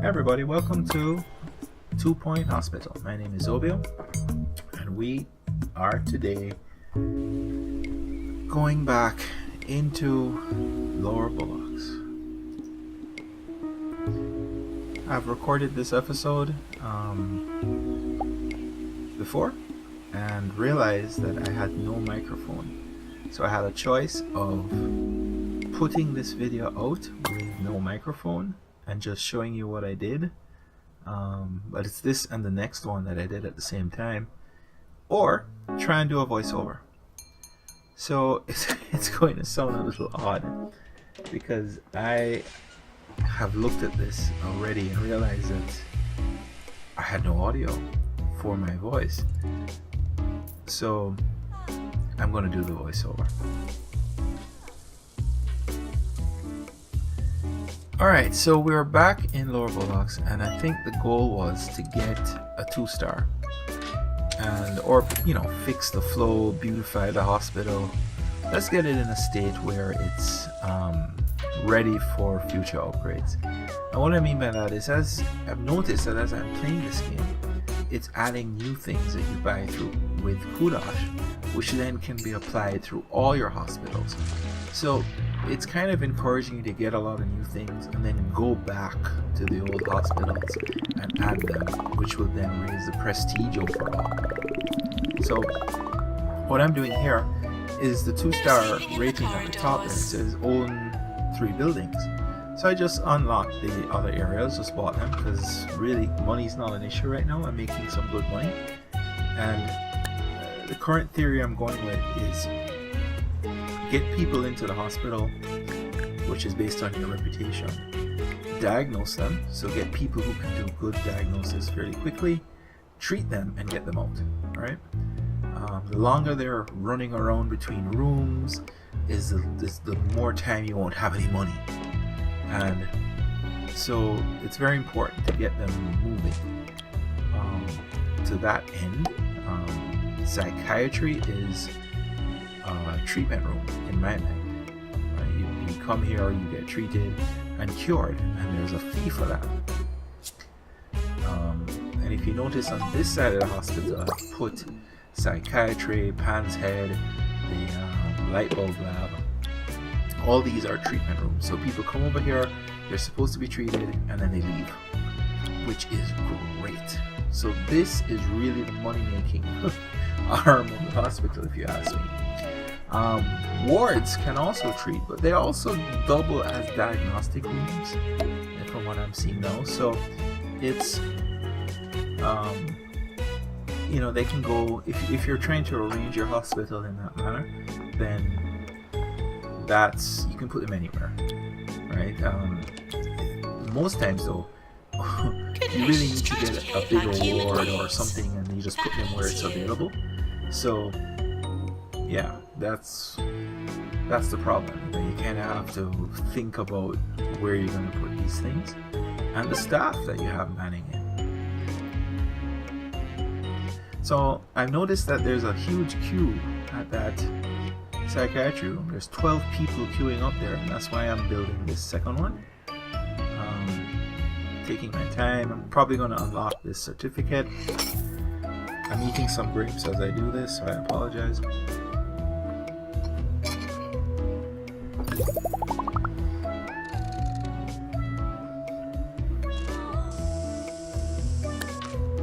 Hey everybody, welcome to 2Hospital. My name is Obeah, and we are today going back into Lower Bullocks. I've recorded this episode before and realized that I had no microphone. So I had a choice of putting this video out with no microphone and just showing you what I did, but it's this and the next one that I did at the same time, or try and do a voiceover. So it's going to sound a little odd because I have looked at this already and realized that I had no audio for my voice, so I'm going to do the voiceover. Alright, so we're back in Lower Bullocks, and I think the goal was to get a 2-star and fix the flow, beautify the hospital. Let's get it in a state where it's ready for future upgrades. And what I mean by that is, as I've noticed that as I'm playing this game, it's adding new things that you buy through with Kudosh, which then can be applied through all your hospitals. So it's kind of encouraging you to get a lot of new things and then go back to the old hospitals and add them, which will then raise the prestige overall. So what I'm doing here is the 2-star rating at the top there. It says own 3 buildings. So I just unlocked the other areas, just bought them because really money's not an issue right now. I'm making some good money, and the current theory I'm going with is get people into the hospital, which is based on your reputation. Diagnose them, so get people who can do good diagnosis fairly quickly, treat them, and get them out. Right? The longer they're running around between rooms, is the more time you won't have any money. And so it's very important to get them moving. To that end, psychiatry is a treatment room in my mind. Right? You come here, you get treated and cured, and there's a fee for that. And if you notice on this side of the hospital, I've put psychiatry, Pan's Head, the light bulb lab. All these are treatment rooms. So people come over here, they're supposed to be treated, and then they leave, which is great. So this is really the money-making arm of the hospital, if you ask me. Wards can also treat, but they also double as diagnostic rooms, from what I'm seeing now. So it's they can go, if you're trying to arrange your hospital in that manner, then you can put them anywhere, right? Most times though, you really need to get a big award or something, and you just put them where it's available. So yeah, that's the problem. You kind of have to think about where you're going to put these things and the staff that you have manning it. So I've noticed that there's a huge queue at that psychiatry room. There's 12 people queuing up there, and that's why I'm building this second one. Taking my time. I'm probably going to unlock this certificate. I'm eating some grapes as I do this, so I apologize.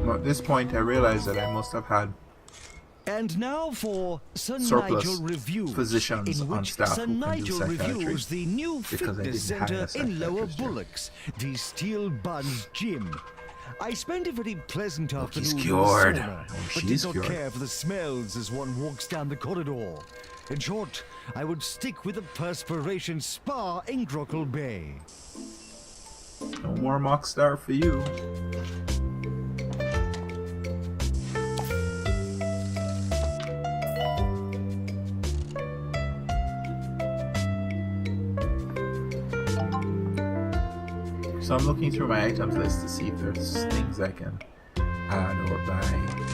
Well, at this point I realized that I must have had and now for Sir surplus Nigel Reviews, physicians in on which staff Sir who can Nigel do psychiatry, reviews the new because I fitness didn't hire centre a in Lower psychiatrist yet. Bullocks, the Steel Buds Gym. I spent a very pleasant afternoon he's in the cured. sauna, Oh, but she's did not cured. care for the smells as one walks down the corridor. In short, I would stick with the perspiration spa in Grockle Bay. No more mock star for you. So I'm looking through my items list to see if there's things I can add or buy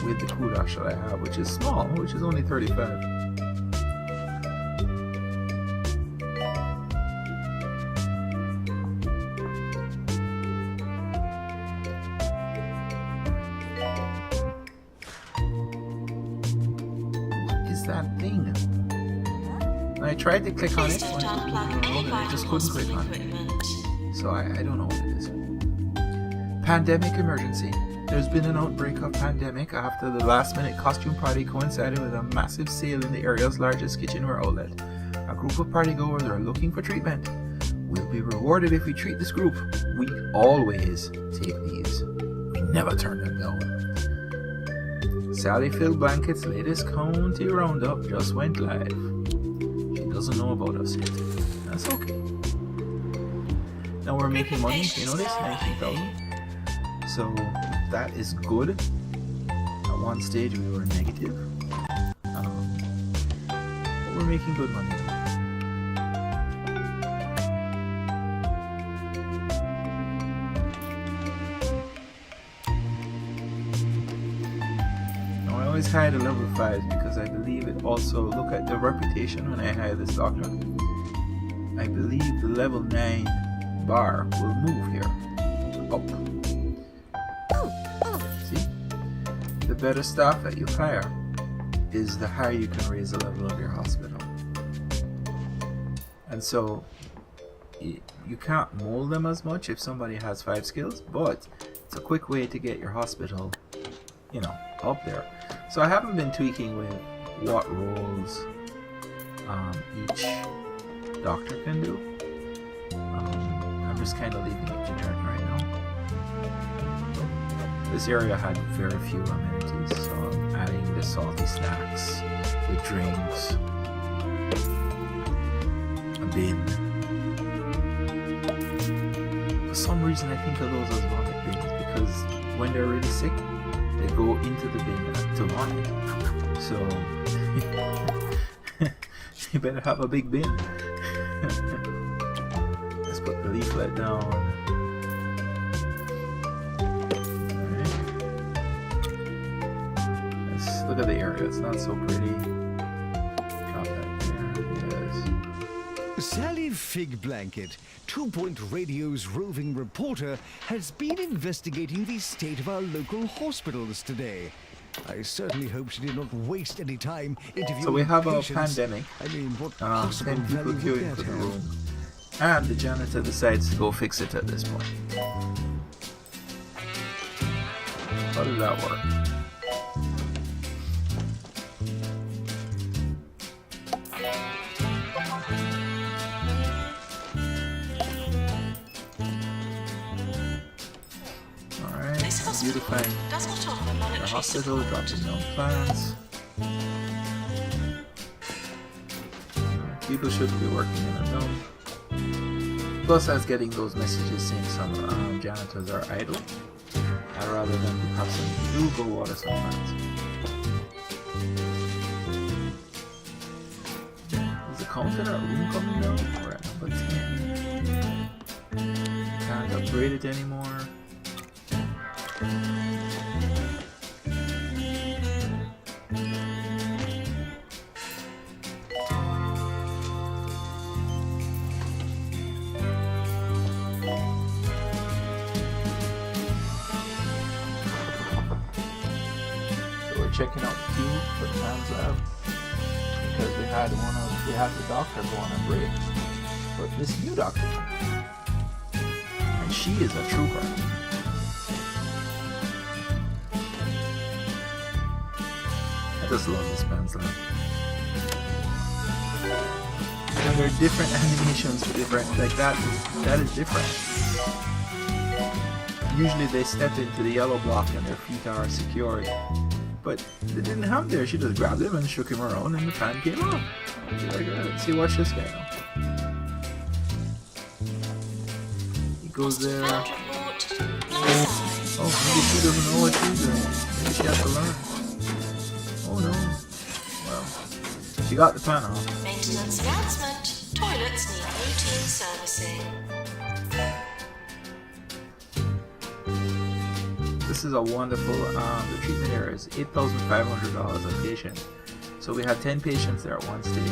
with the Kudosh that I have, which is small, which is only 35. that thing? I tried to click on it, Please but don't unplug any I just vital couldn't click hospital on it. equipment. So I don't know what it is. Pandemic emergency. There's been an outbreak of pandemic after the last minute costume party coincided with a massive sale in the area's largest kitchenware outlet. A group of partygoers are looking for treatment. We'll be rewarded if we treat this group. We always take these. We never turn them down. Sally Phil Blankett's latest county roundup just went live. She doesn't know about us yet. That's okay. Now we're making money. You know this? 19,000. So that is good. At one stage we were negative. But we're making good money. Now I always hire the level 5s because I believe it also, look at the reputation when I hire this doctor. I believe the level 9 bar will move here. Up. See? The better staff that you hire is the higher you can raise the level of your hospital. And so you can't mold them as much if somebody has 5 skills, but it's a quick way to get your hospital, you know, up there. So I haven't been tweaking with what roles each doctor can do. I'm just kind of leaving it generic right now. This area had very few amenities, so I'm adding the salty snacks, the drinks, a bin. For some reason I think of those as vomit bins because when they're really sick, they go into the bin to vomit. So you better have a big bin. Let's put the leaflet down. Alright. Let's look at the area. It's not so pretty. Drop that there. Yes. Sally Fig Blanket, 2 Point Radio's roving reporter, has been investigating the state of our local hospitals today. I certainly hope she did not waste any time interviewing So we have a patients. pandemic. I mean, what possible 10 people value would queuing that for the have? room. And the janitor decides to go fix it at this point. How did that work? Alright, beautifying Does not offer the monetary hospital, support. dropping down plans. People should be working in a dome. Plus, I was getting those messages saying some janitors are idle. I'd rather than have some do go water some plants. Is the count of that room coming down? We're at number 10. Can't upgrade it anymore. Checking out the queue for the Sam's Lab because we had the doctor go on a break, but this new doctor comes, and she is a trooper. I just love this man's lab. And there are different animations for different, like that is different. Usually they step into the yellow block and their feet are secured. But they didn't have there. She just grabbed him and shook him around and the fan came off. Let's see, watch this guy now. He goes there. Report. Oh, maybe she doesn't know what she's doing. Maybe she has to learn. Oh no. Well, she got the fan off. Maintenance announcement. Toilets need routine servicing. This is a wonderful, the treatment area is $8,500 a patient. So we had 10 patients there at one stage.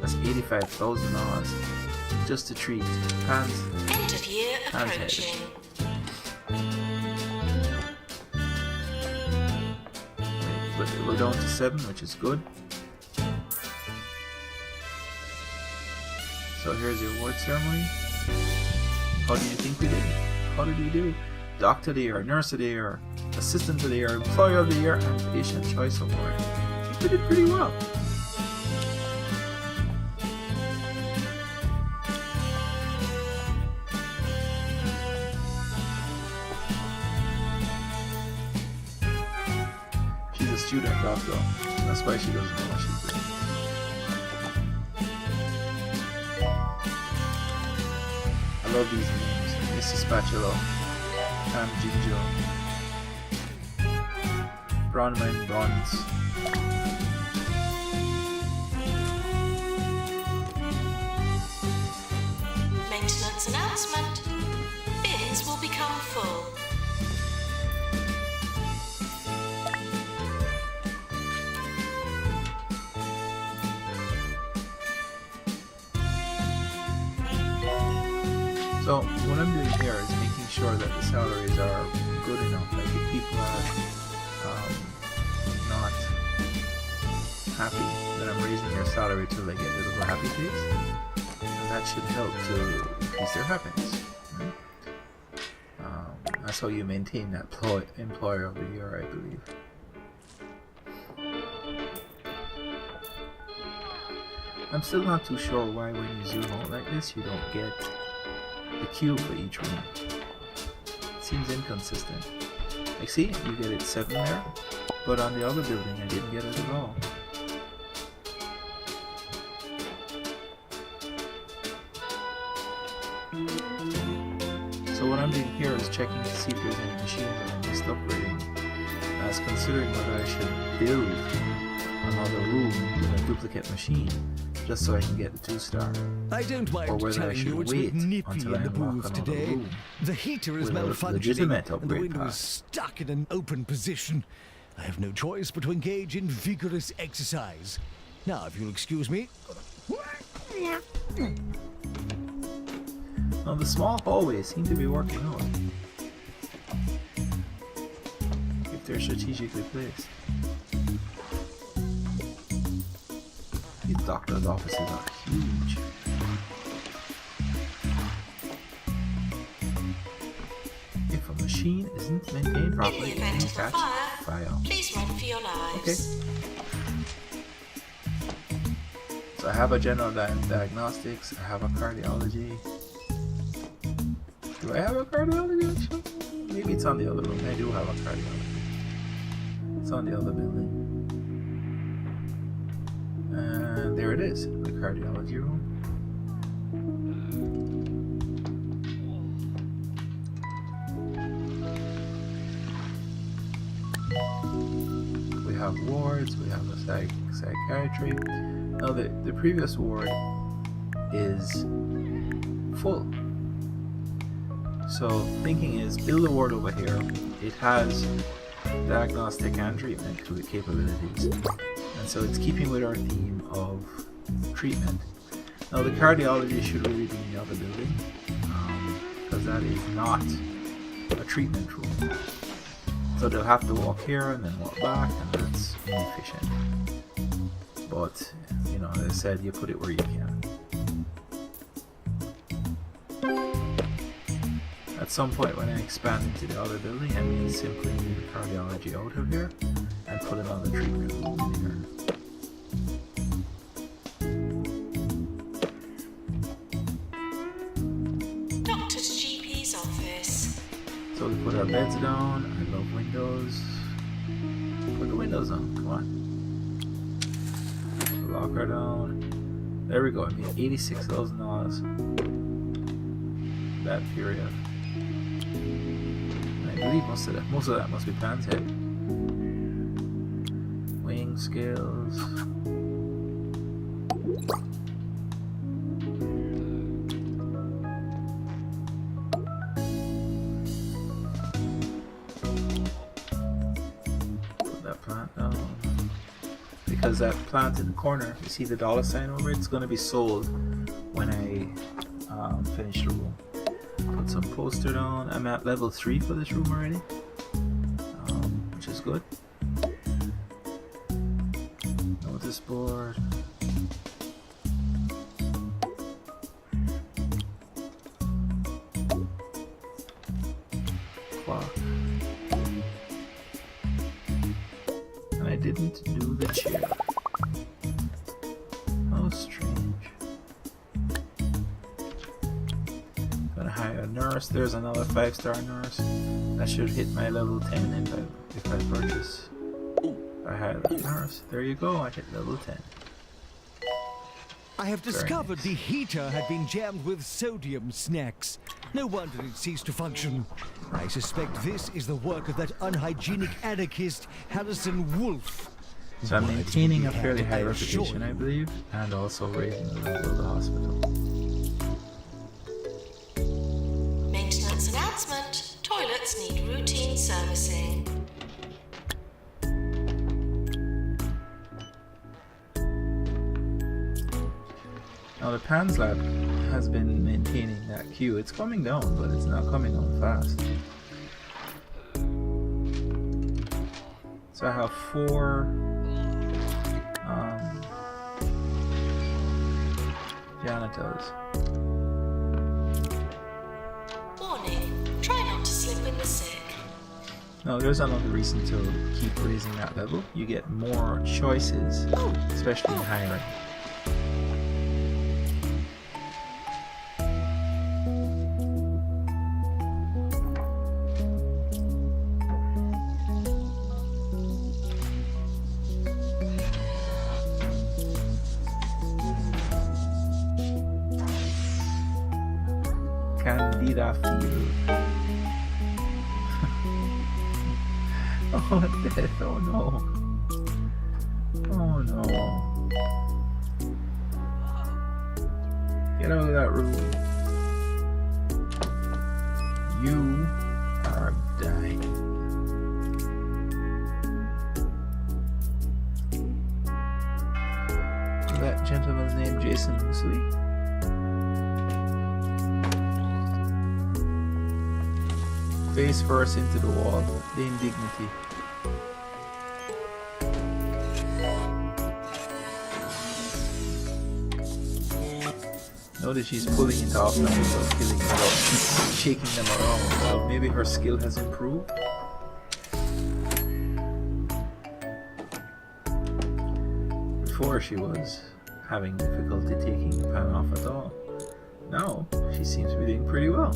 That's $85,000 just to treat hands. End of year Hands head. approaching. But we're down to 7, which is good. So here's the award ceremony. How do you think we did? How did we do? Doctor of the Year, Nurse of the Year, Assistant of the Year, Employer of the Year, and Patient Choice Award. I think we did pretty well. She's a student doctor. That's why she doesn't know what she's doing. I love these names. Mrs. Spatula, Pam Ginger, Bronwyn Bronze. Maintenance announcement. Bins will become full. So what I'm doing here is making sure that the salaries are good enough. Like if people are not happy, then I'm raising their salary till they get a little happy face, and that should help to increase their happiness. Right? That's how you maintain that employer of the year, I believe. I'm still not too sure why when you zoom out like this you don't get the queue for each room. It seems inconsistent. Like see, you get it 7 there, but on the other building I didn't get it at all. So what I'm doing here is checking to see if there's any machines that I missed upgrading. I was considering whether I should build another room with a duplicate machine just so I can get the 2-star. I don't Or mind whether I telling should you it's wait with nippy until I in the unlock booth another today. room The heater is with a malfunctioning legitimate and the upgrade window is path. stuck in an open position. I have no choice but to engage in vigorous exercise. Now, if you'll excuse me. Now the small hallways seem to be working out. If they're strategically placed. These doctors' offices are huge. If a machine isn't maintained In the properly, it event can of a catch fire, fire. please run for your lives. Okay. So I have a general diagnostics, I have a cardiology. Do I have a cardiology actually? Maybe it's on the other room. I do have a cardiology. It's on the other building. And there it is, the cardiology room. We have wards, we have a psychiatry. Now the previous ward is full. So thinking is build a ward over here. It has diagnostic and treatment capabilities. And so it's keeping with our theme of treatment. Now the cardiology should really be in the other building because that is not a treatment room. So they'll have to walk here and then walk back, and that's inefficient. But, you know, as I said, you put it where you can. At some point when I expand into the other building, I may simply move cardiology out of here and put another treatment room in here. Doctor to GP's office. So we put our beds down. I love windows. Put the windows on. Come on. Lock her down. There we go. I made $86,000 that period. I believe most of that must be Pan's head. Wing scales. Put that plant down. Because that plant in the corner, you see the dollar sign over it? It's going to be sold when I finish the room. Put some poster down. I'm at level 3 for this room already, which is good. Notice board. clock. And I didn't do the chair. How strange. Gonna hire a nurse. There's another 5-star nurse. That should hit my level 10 if I purchase. I hire a nurse. There you go, I hit level 10. I have Very discovered nice. the heater had been jammed with sodium snacks. No wonder it ceased to function. I suspect this is the work of that unhygienic anarchist, Harrison Wolf. So I'm Words maintaining will a be fairly had high to reputation, I believe, and also raising the level of the hospital. Maintenance announcement. Toilets need routine servicing. Now the PANS lab has been maintaining that queue. It's coming down, but it's not coming down fast. So I have 4 janitors. Warning. Try not to slip in the sick. Now there's another reason to keep raising that level. You get more choices, especially in hiring. Candida fever. Oh, death. Oh no. Oh no. Get out of that room. You are dying. Is that gentleman's name Jason Musuy? Face first into the wall. The indignity. Notice she's pulling it off now without killing them, without shaking them around. Well, maybe her skill has improved. Before she was having difficulty taking the pan off at all. Now she seems to be doing pretty well.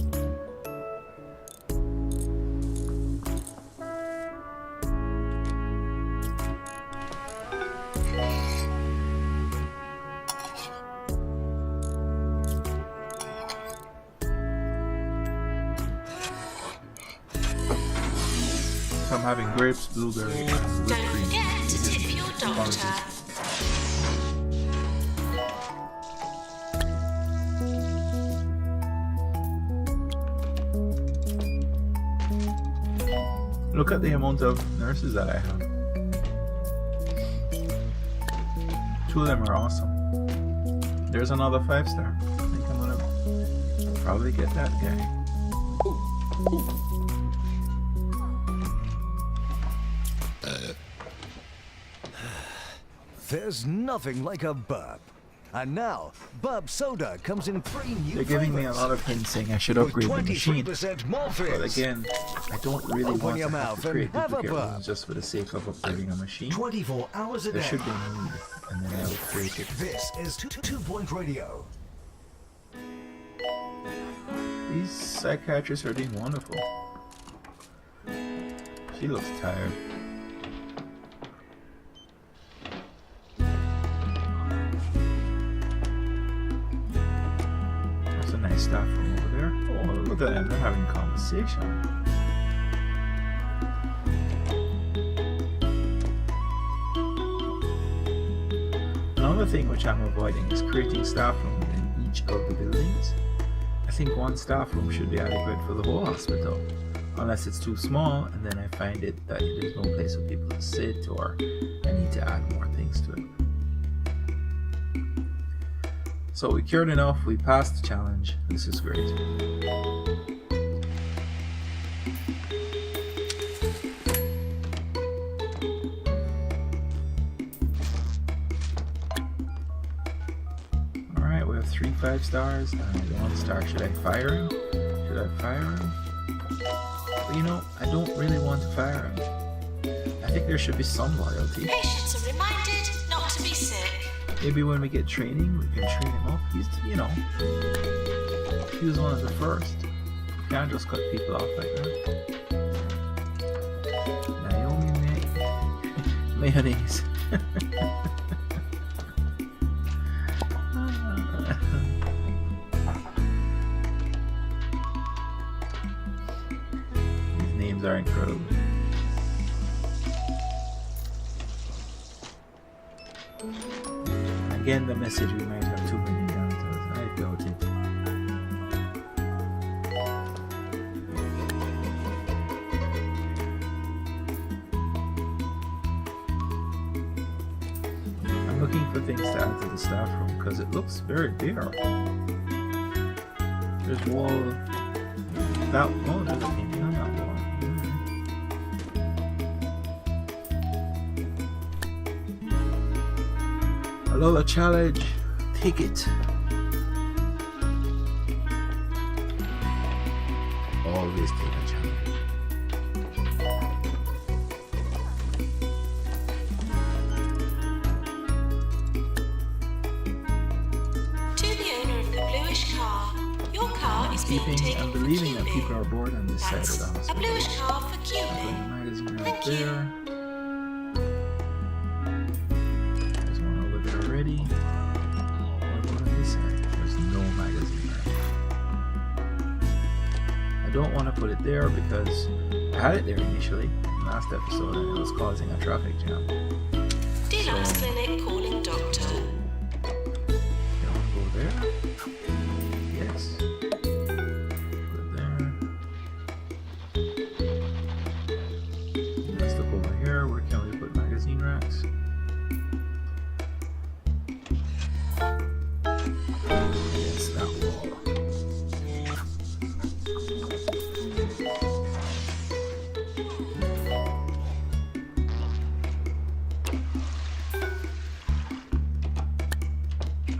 I'm having grapes, blueberry, and whipped Don't cream. forget to tip your doctor. Look at the amount of nurses that I have. 2 of them are awesome. There's another 5-star. I think I'm gonna probably get that guy. There's nothing like a burp. And now, burp soda comes in 3 new They're giving me a flavors. lot of hints saying I should With upgrade the machine. 23% more fizz. But again, I don't really Open want your to have mouth to and create have a duplicate burp. rooms just for the sake of upgrading a machine. 24 hours a There day. should be a need, and then I'll create it. This is 2-Point Radio. These psychiatrists are doing wonderful. She looks tired. That's a nice staff room over there. Oh, look at them, they're having a conversation. Another thing which I'm avoiding is creating staff rooms in each of the buildings. I think one staff room should be adequate for the whole hospital, unless it's too small and then I find it that there's no place for people to sit or I need to add more things to it. So we cured enough, we passed the challenge. This is great. Alright, we have 3 5 stars and 1 star. Should I fire him? Should I fire him? But you know, I don't really want to fire him. I think there should be some loyalty. Patients are reminded not to be sick. Maybe when we get training, we can train him up. He's, you know, he was one of the first. You can't just cut people off like that. Naomi mayonnaise. These names are incredible. Again, the message we might have too many downtows. I doubt it. I'm looking for things to add to the staff room because it looks very bare. There's wall. That wall, there's a painting on that wall. Lola challenge, take it. Always take a challenge. To the owner of the bluish car, your car is being Keeping taken and for believing that queuing. people are bored on this side of the That's a hospital. bluish car for Putting queuing. the magazine right Thank you. there. There's one over there already. What about on this side? There's no magazine right. I don't want to put it there because I had it there initially, last episode, and it was causing a traffic jam. Deluxe Clinic calling doctor. You want to go there? Yes. Put it there. Let's look over here. Where can we put magazine racks? Against that wall.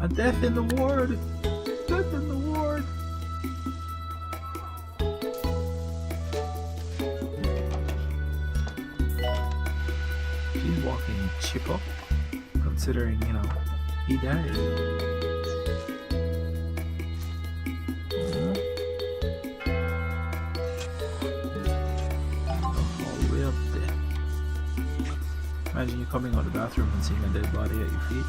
A death in the ward! Death in the ward! She's walking chipper, considering, you know, he died. All the way up there. Imagine you coming out of the bathroom and seeing a dead body at your feet.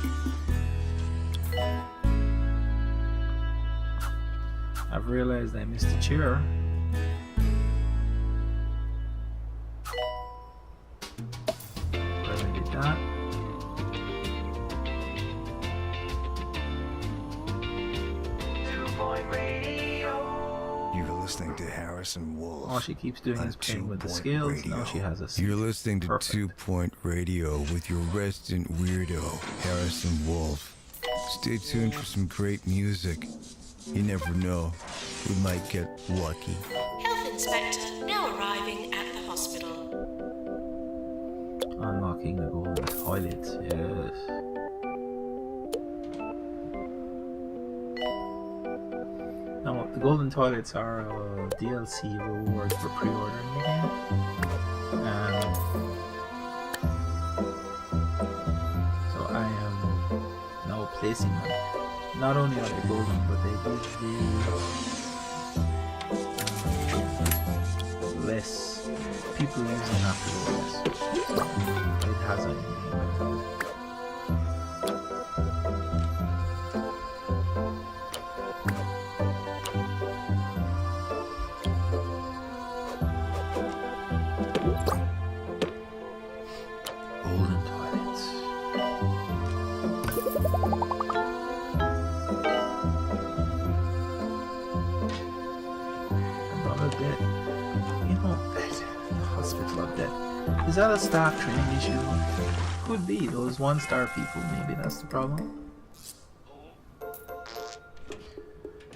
I've realized I missed a chair. But I did that. You're listening to Harrison Wolf. All she keeps doing on is playing with the 2 Point scales. Radio. Now she has a You're listening to Perfect. 2 Point Radio with your resident weirdo, Harrison Wolf. Stay tuned for some great music. You never know, we might get lucky. Health inspector now arriving at the hospital. Unlocking the golden toilet. Yes. Now the golden toilets are a DLC reward for pre-ordering the game. And so I am now placing them. Not only are they golden, but they give you less people using afterwards. It has a golden toilets. Another death. You know, that the hospital of death. Is that a staff training issue? Could be. Those 1-star people, maybe that's the problem.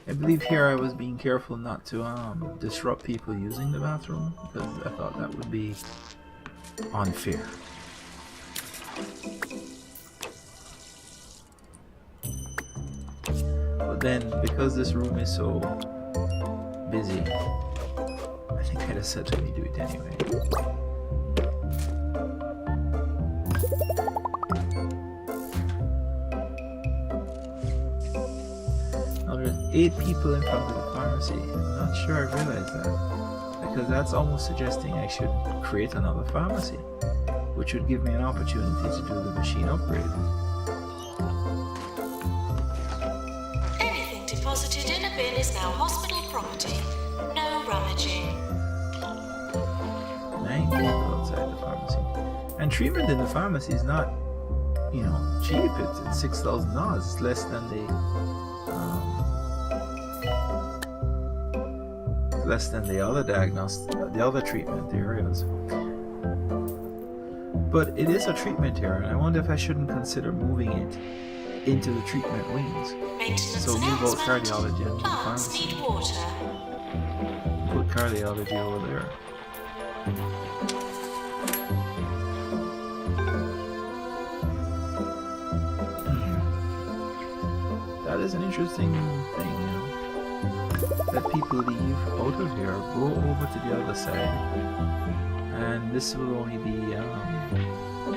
I believe here I was being careful not to disrupt people using the bathroom because I thought that would be unfair. But then, because this room is so busy, I let's certainly do it anyway. Now there's 8 people in front of the pharmacy. I'm not sure I realized that, because that's almost suggesting I should create another pharmacy, which would give me an opportunity to do the machine upgrade. Anything deposited in a bin is now hospital property. No rummaging. 9 people outside the pharmacy. And treatment in the pharmacy is not, cheap. It's $6,000. It's less than the other the other treatment areas. But it is a treatment area, and I wonder if I shouldn't consider moving it into the treatment wings. Maintenance So move out cardiology and announcement. move Plants pharmacy. need water. Put cardiology over there. That is an interesting thing, that people leave out of here, go over to the other side, and this will only be for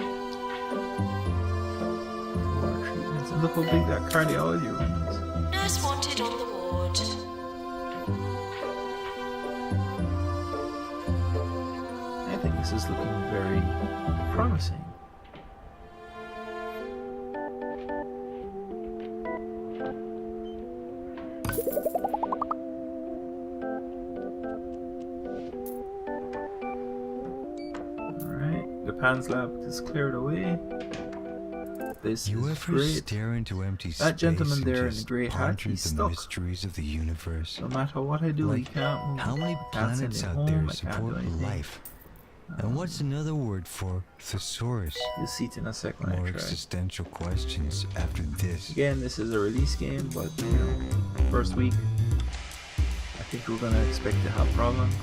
treatments. And look how big that cardiology room is. Nurse wanted on the ward. I think this is looking very promising. Pan's lab is cleared away. This You is ever great. stare into empty space That gentleman and there in just the grey hat, ponder he's the stuck. mysteries of the universe? No matter what I do, he Like, can't move. how many Can't send planets him out home, there I can't do support anything. life? And what's another word for thesaurus? You'll see it in a second. More I try. existential questions after this. Again, this is a release game, but first week, I think we're gonna expect to have problems.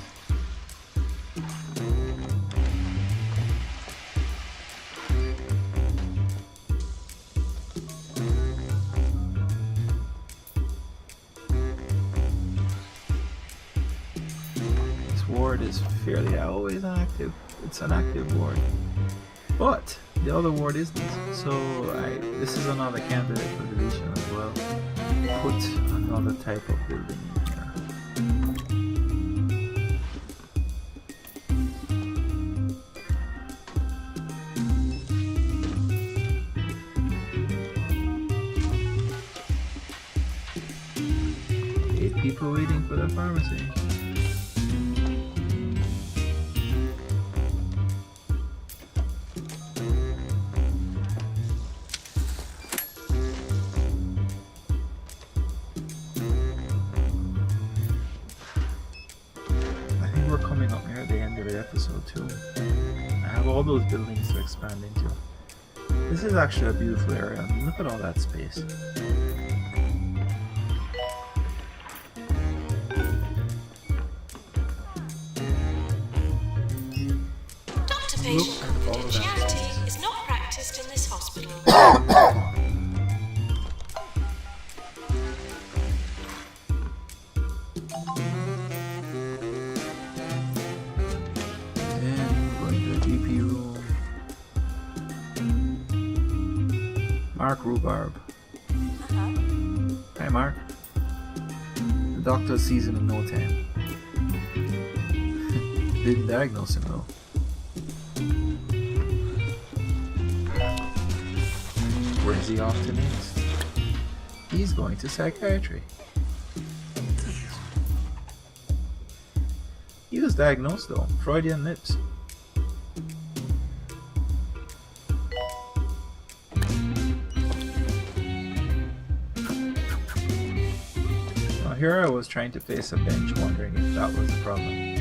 Ward is fairly always active. It's an active ward, but the other ward isn't. So this is another candidate for deletion as well. Put another type of building in here. Eight people waiting for the pharmacy. Episode 2. I have all those buildings to expand into. This is actually a beautiful area. I mean, look at all that space. Doctor-patient confidentiality is not practiced in this hospital. Mark Rhubarb. Hi, Mark. The doctor sees him in no time. Didn't diagnose him though. Where's he off to next? He's going to psychiatry. He was diagnosed though, Freudian lips. Here I was trying to face a bench, wondering if that was the problem.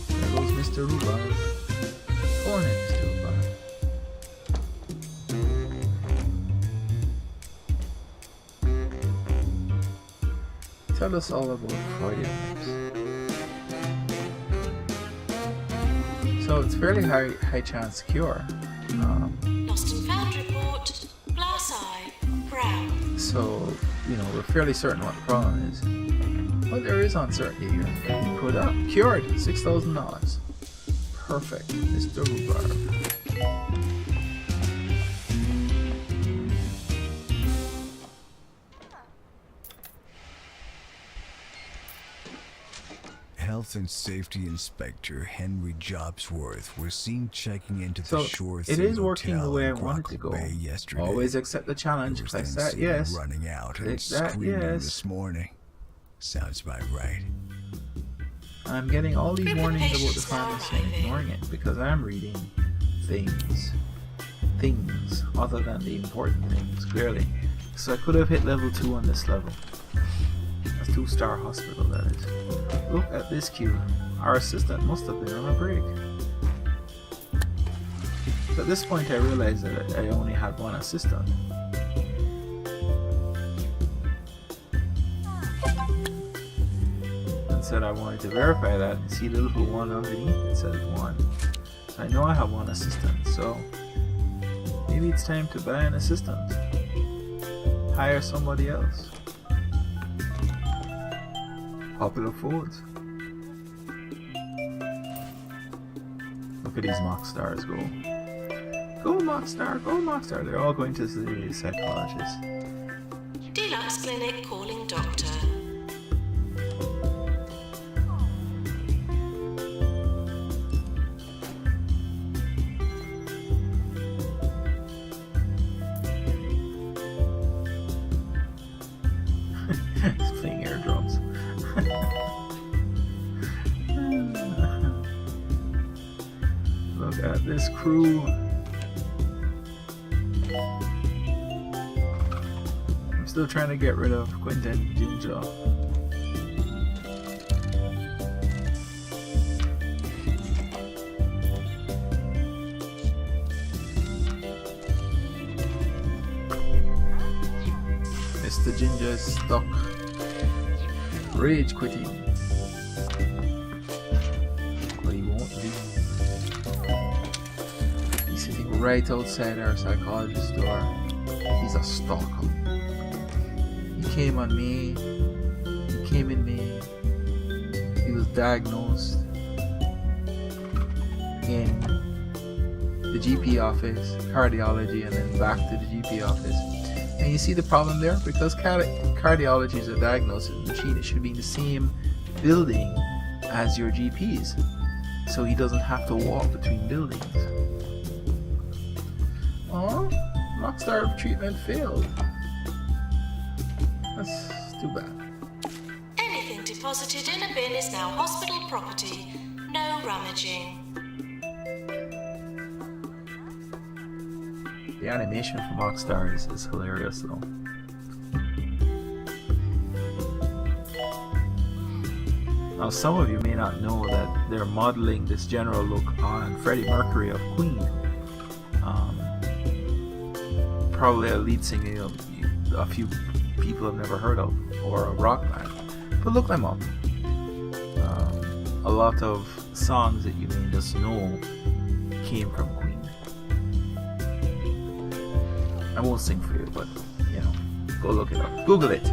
There goes Mr. Rhubarb. Go on in, Mr. Rhubarb. Tell us all about Freudian lips. So it's fairly high chance cure. Lost and found report. Glass eye. So, you know, we're fairly certain what the problem is. But there is uncertainty here. We put up, cured, $6,000. Perfect, Mr. Rhubarb. Health and Safety Inspector Henry Jobsworth was seen checking into the So Shore it is working the Hotel way I in wanted to go. Bay yesterday. Always accept the challenge. He was Click then that seen yes. running out and Click that screaming yes. this morning. Sounds about right. I'm getting all these Group of warnings about the patients now pharmacy and arriving. ignoring it because I'm reading things other than the important things, clearly. So I could have hit level 2 on this level. That's 2-star hospital, that is. Look at this queue. Our assistant must have been on a break. So at this point I realized that I only had one assistant. And said I wanted to verify that and see the little one underneath it says 1. So I know I have one assistant, so maybe it's time to buy an assistant. Hire somebody else. Popular Foods. Look at these mock stars go. Go mock star, go mock star. They're all going to the psychologist. Deluxe Clinic calling doctor. He's playing air drums. Look at this crew. I'm still trying to get rid of Quentin Ginger. Mr. Ginger is stuck. Rage quitting. But he won't leave. He's sitting right outside our psychologist's door. He's a stalker. He came on me. He came in me. He was diagnosed in the GP office, cardiology, and then back to the GP office. And you see the problem there? Because cardiology is a diagnosis machine, it should be in the same building as your GPs. So he doesn't have to walk between buildings. Oh, Rockstar treatment failed. That's too bad. Anything deposited in a bin is now hospital property. No rummaging. The animation from Rockstar is hilarious though. Now some of you may not know that they're modeling this general look on Freddie Mercury of Queen. Probably a lead singer a few people have never heard of, or a rock band. But look them up. A lot of songs that you may just know came from Queen. I won't sing for you, but you know, go look it up. Google it.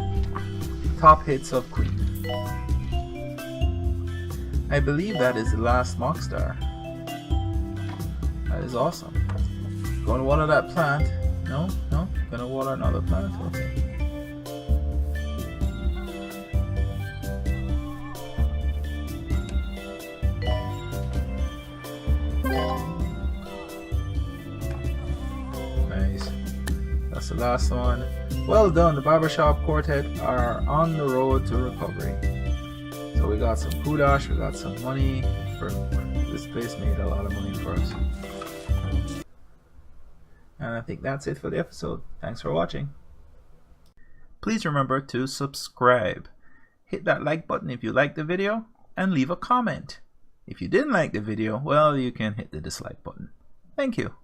Top hits of Queen. I believe that is the last mock star. That is awesome. Going to water that plant? No? Gonna water another plant? Okay. Nice. That's the last one. Well done. The Barbershop Quartet are on the road to recovery. So we got some kudos, we got some money. This place made a lot of money for us. And I think that's it for the episode. Thanks for watching. Please remember to subscribe. Hit that like button if you liked the video and leave a comment. If you didn't like the video, well, you can hit the dislike button. Thank you.